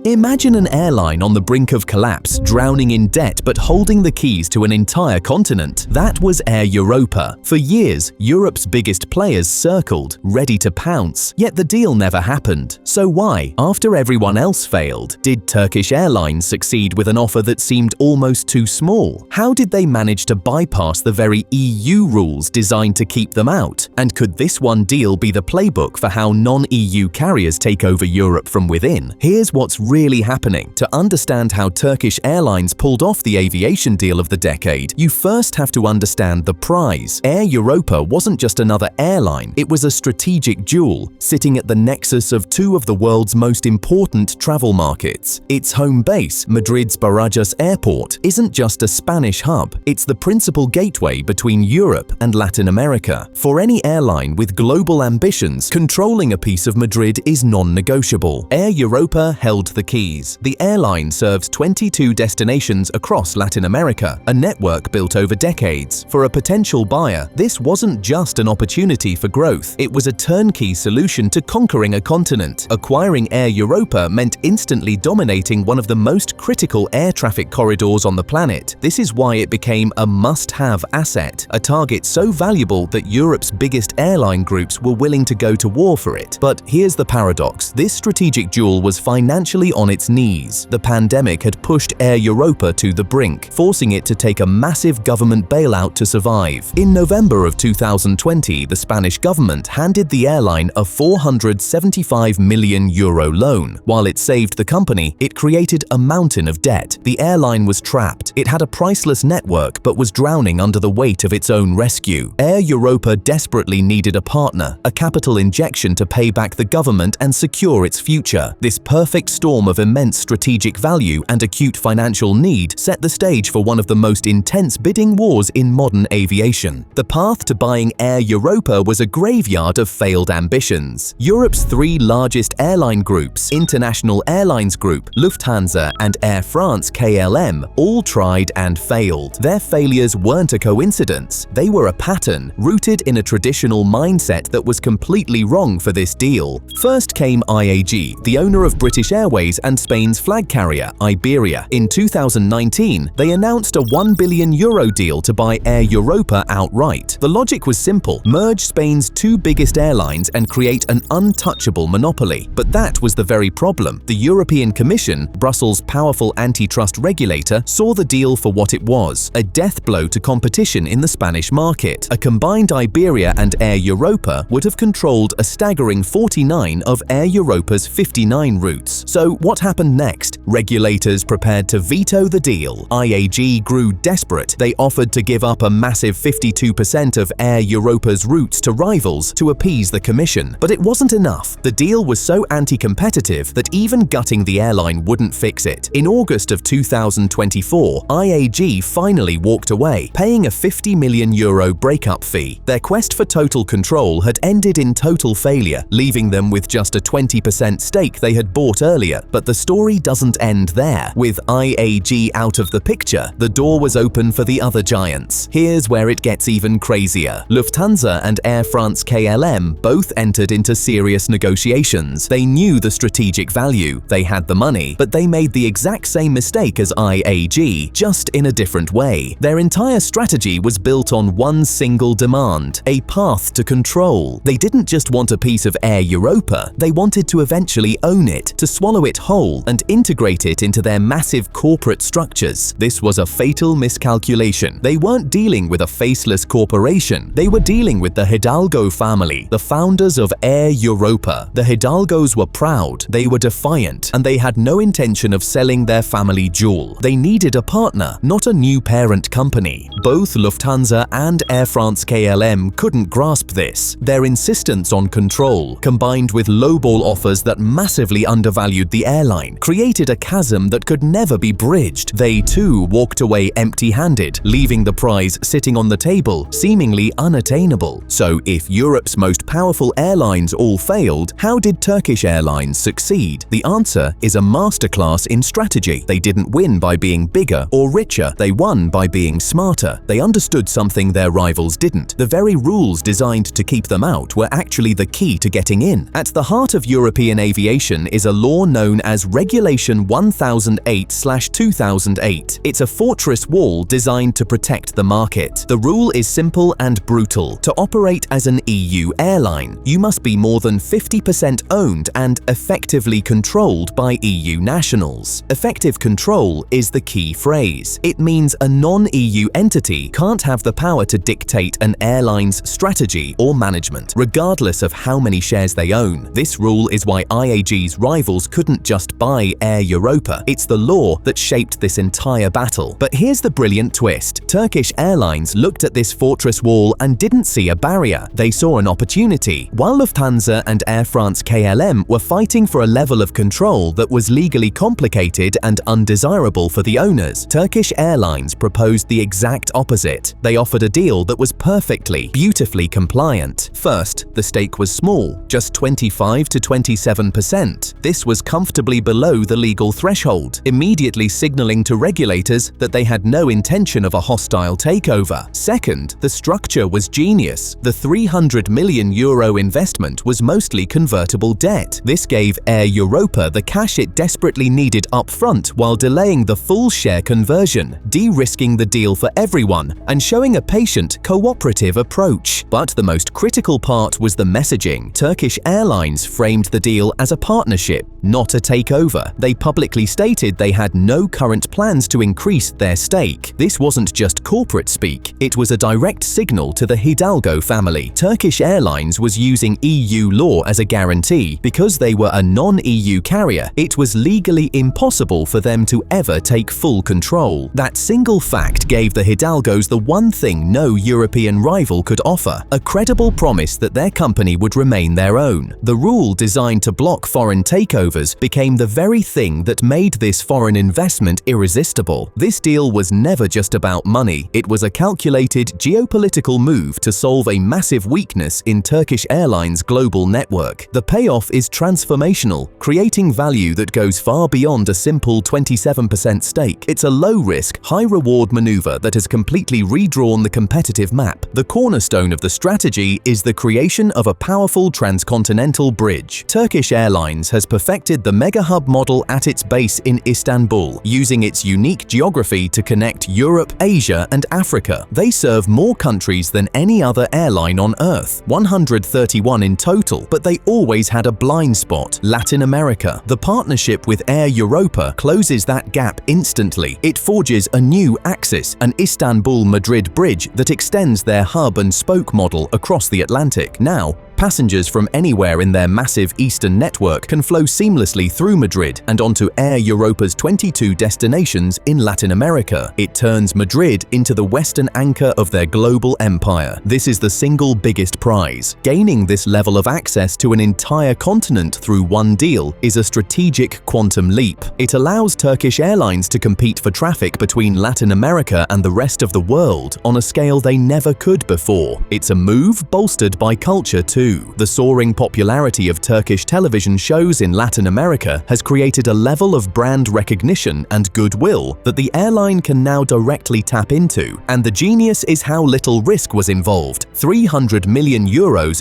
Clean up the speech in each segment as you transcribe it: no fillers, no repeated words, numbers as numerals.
Imagine an airline on the brink of collapse, drowning in debt but holding the keys to an entire continent. That was Air Europa. For years, Europe's biggest players circled, ready to pounce. Yet the deal never happened. So why, after everyone else failed, did Turkish Airlines succeed with an offer that seemed almost too small? How did they manage to bypass the very EU rules designed to keep them out? And could this one deal be the playbook for how non-EU carriers take over Europe from within? Here's what's really happening. To understand how Turkish Airlines pulled off the aviation deal of the decade, you first have to understand the prize. Air Europa wasn't just another airline, it was a strategic jewel, sitting at the nexus of two of the world's most important travel markets. Its home base, Madrid's Barajas Airport, isn't just a Spanish hub, it's the principal gateway between Europe and Latin America. For any airline with global ambitions, controlling a piece of Madrid is non-negotiable. Air Europa held the keys. The airline serves 22 destinations across Latin America, a network built over decades. For a potential buyer, this wasn't just an opportunity for growth, it was a turnkey solution to conquering a continent. Acquiring Air Europa meant instantly dominating one of the most critical air traffic corridors on the planet. This is why it became a must-have asset, a target so valuable that Europe's biggest airline groups were willing to go to war for it. But here's the paradox. This strategic jewel was financially on its knees. The pandemic had pushed Air Europa to the brink, forcing it to take a massive government bailout to survive. In November of 2020, the Spanish government handed the airline a €475 million loan. While it saved the company, it created a mountain of debt. The airline was trapped. It had a priceless network but was drowning under the weight of its own rescue. Air Europa desperately needed a partner, a capital injection to pay back the government and secure its future. This perfect storm of immense strategic value and acute financial need set the stage for one of the most intense bidding wars in modern aviation. The path to buying Air Europa was a graveyard of failed ambitions. Europe's three largest airline groups, International Airlines Group, Lufthansa, and Air France-KLM, all tried and failed. Their failures weren't a coincidence. They were a pattern, rooted in a traditional mindset that was completely wrong for this deal. First came IAG, the owner of British Airways and Spain's flag carrier, Iberia. In 2019, they announced a €1 billion deal to buy Air Europa outright. The logic was simple: merge Spain's two biggest airlines and create an untouchable monopoly. But that was the very problem. The European Commission, Brussels' powerful antitrust regulator, saw the deal for what it was: a death blow to competition in the Spanish market. A combined Iberia and Air Europa would have controlled a staggering 49 of Air Europa's 59 routes. So what happened next? Regulators prepared to veto the deal. IAG grew desperate. They offered to give up a massive 52% of Air Europa's routes to rivals to appease the Commission. But it wasn't enough. The deal was so anti-competitive that even gutting the airline wouldn't fix it. In August of 2024, IAG finally walked away, paying a €50 million breakup fee. Their quest for total control had ended in total failure, leaving them with just a 20% stake they had bought earlier. But the story doesn't end there. With IAG out of the picture, the door was open for the other giants. Here's where it gets even crazier. Lufthansa and Air France-KLM both entered into serious negotiations. They knew the strategic value, they had the money, but they made the exact same mistake as IAG, just in a different way. Their entire strategy was built on one single demand: a path to control. They didn't just want a piece of Air Europa, they wanted to eventually own it, to swallow it whole and integrate it into their massive corporate structures. This was a fatal miscalculation. They weren't dealing with a faceless corporation, they were dealing with the Hidalgo family, the founders of Air Europa. The Hidalgos were proud, they were defiant, and they had no intention of selling their family jewel. They needed a partner, not a new parent company. Both Lufthansa and Air France-KLM couldn't grasp this. Their insistence on control, combined with lowball offers that massively undervalued the airline, created a chasm that could never be bridged. They too walked away empty-handed, leaving the prize sitting on the table, seemingly unattainable. So if Europe's most powerful airlines all failed, how did Turkish Airlines succeed? The answer is a masterclass in strategy. They didn't win by being bigger or richer, they won by being smarter. They understood something their rivals didn't. The very rules designed to keep them out were actually the key to getting in. At the heart of European aviation is a law known known as Regulation 1008/2008. It's a fortress wall designed to protect the market. The rule is simple and brutal. To operate as an EU airline, you must be more than 50% owned and effectively controlled by EU nationals. Effective control is the key phrase. It means a non-EU entity can't have the power to dictate an airline's strategy or management, regardless of how many shares they own. This rule is why IAG's rivals couldn't just buy Air Europa. It's the law that shaped this entire battle. But here's the brilliant twist. Turkish Airlines looked at this fortress wall and didn't see a barrier. They saw an opportunity. While Lufthansa and Air France-KLM were fighting for a level of control that was legally complicated and undesirable for the owners, Turkish Airlines proposed the exact opposite. They offered a deal that was perfectly, beautifully compliant. First, the stake was small, just 25 to 27%. This was comfortably below the legal threshold, immediately signaling to regulators that they had no intention of a hostile takeover. Second, the structure was genius. The €300 million investment was mostly convertible debt. This gave Air Europa the cash it desperately needed up front while delaying the full share conversion, de-risking the deal for everyone and showing a patient, cooperative approach. But the most critical part was the messaging. Turkish Airlines framed the deal as a partnership, not a takeover. They publicly stated they had no current plans to increase their stake. This wasn't just corporate speak, it was a direct signal to the Hidalgo family. Turkish Airlines was using EU law as a guarantee. Because they were a non-EU carrier, it was legally impossible for them to ever take full control. That single fact gave the Hidalgos the one thing no European rival could offer: a credible promise that their company would remain their own. The rule designed to block foreign takeovers became the very thing that made this foreign investment irresistible. This deal was never just about money. It was a calculated geopolitical move to solve a massive weakness in Turkish Airlines' global network. The payoff is transformational, creating value that goes far beyond a simple 27% stake. It's a low-risk, high-reward maneuver that has completely redrawn the competitive map. The cornerstone of the strategy is the creation of a powerful transcontinental bridge. Turkish Airlines has perfected the mega-hub model at its base in Istanbul, using its unique geography to connect Europe, Asia, and Africa. They serve more countries than any other airline on Earth, 131 in total, but they always had a blind spot: Latin America. The partnership with Air Europa closes that gap instantly. It forges a new axis, an Istanbul-Madrid bridge that extends their hub and spoke model across the Atlantic. Now, passengers from anywhere in their massive eastern network can flow seamlessly through Madrid and onto Air Europa's 22 destinations in Latin America. It turns Madrid into the western anchor of their global empire. This is the single biggest prize. Gaining this level of access to an entire continent through one deal is a strategic quantum leap. It allows Turkish Airlines to compete for traffic between Latin America and the rest of the world on a scale they never could before. It's a move bolstered by culture too. The soaring popularity of Turkish television shows in Latin America has created a level of brand recognition and goodwill that the airline can now directly tap into. And the genius is how little risk was involved. €300 million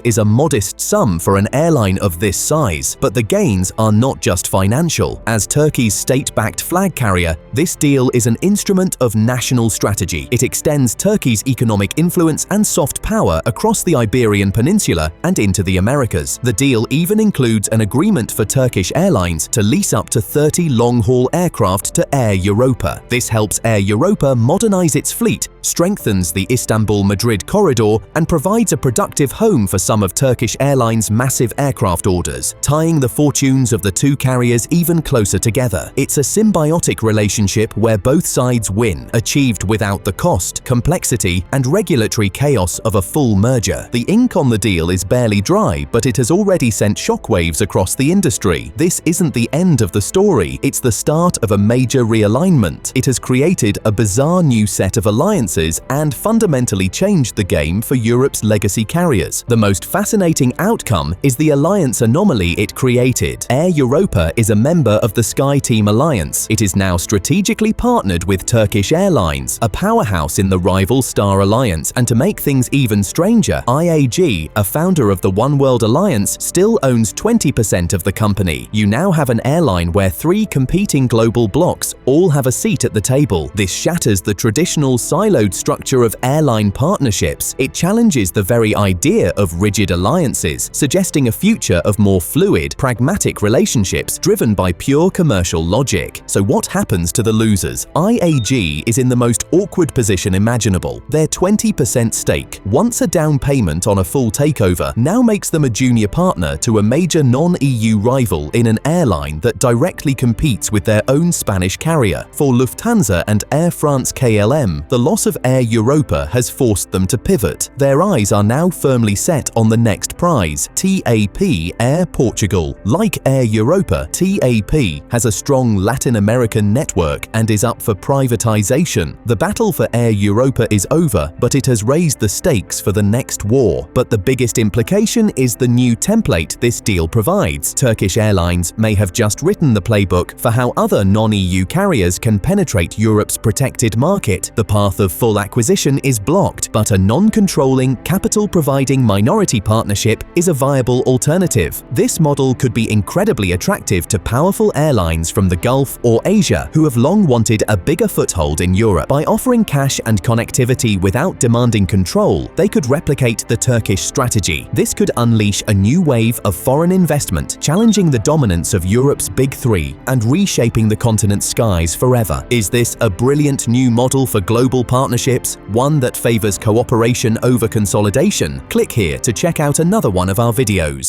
is a modest sum for an airline of this size, but the gains are not just financial. As Turkey's state-backed flag carrier, this deal is an instrument of national strategy. It extends Turkey's economic influence and soft power across the Iberian Peninsula and into the Americas. The deal even includes an agreement for Turkish Airlines to lease up to 30 long-haul aircraft to Air Europa. This helps Air Europa modernize its fleet, strengthens the Istanbul-Madrid corridor, and provides a productive home for some of Turkish Airlines' massive aircraft orders, tying the fortunes of the two carriers even closer together. It's a symbiotic relationship where both sides win, achieved without the cost, complexity, and regulatory chaos of a full merger. The ink on the deal is barely dry, but it has already sent shockwaves across the industry. This isn't the end of the story, it's the start of a major realignment. It has created a bizarre new set of alliances and fundamentally changed the game for Europe's legacy carriers. The most fascinating outcome is the alliance anomaly it created. Air Europa is a member of the SkyTeam Alliance. It is now strategically partnered with Turkish Airlines, a powerhouse in the rival Star Alliance, and to make things even stranger, IAG, a founder of of the One World Alliance still owns 20% of the company. You now have an airline where 3 competing global blocks all have a seat at the table. This shatters the traditional siloed structure of airline partnerships. It challenges the very idea of rigid alliances, suggesting a future of more fluid, pragmatic relationships driven by pure commercial logic. So what happens to the losers? IAG is in the most awkward position imaginable. Their 20% stake, once a down payment on a full takeover, now makes them a junior partner to a major non-EU rival in an airline that directly competes with their own Spanish carrier. For Lufthansa and Air France-KLM, the loss of Air Europa has forced them to pivot. Their eyes are now firmly set on the next prize, TAP Air Portugal. Like Air Europa, TAP has a strong Latin American network and is up for privatization. The battle for Air Europa is over, but it has raised the stakes for the next war. But the biggest implication is the new template this deal provides. Turkish Airlines may have just written the playbook for how other non-EU carriers can penetrate Europe's protected market. The path of full acquisition is blocked, but a non-controlling, capital-providing minority partnership is a viable alternative. This model could be incredibly attractive to powerful airlines from the Gulf or Asia who have long wanted a bigger foothold in Europe. By offering cash and connectivity without demanding control, they could replicate the Turkish strategy. This could unleash a new wave of foreign investment, challenging the dominance of Europe's big three and reshaping the continent's skies forever. Is this a brilliant new model for global partnerships, one that favors cooperation over consolidation? Click here to check out another one of our videos.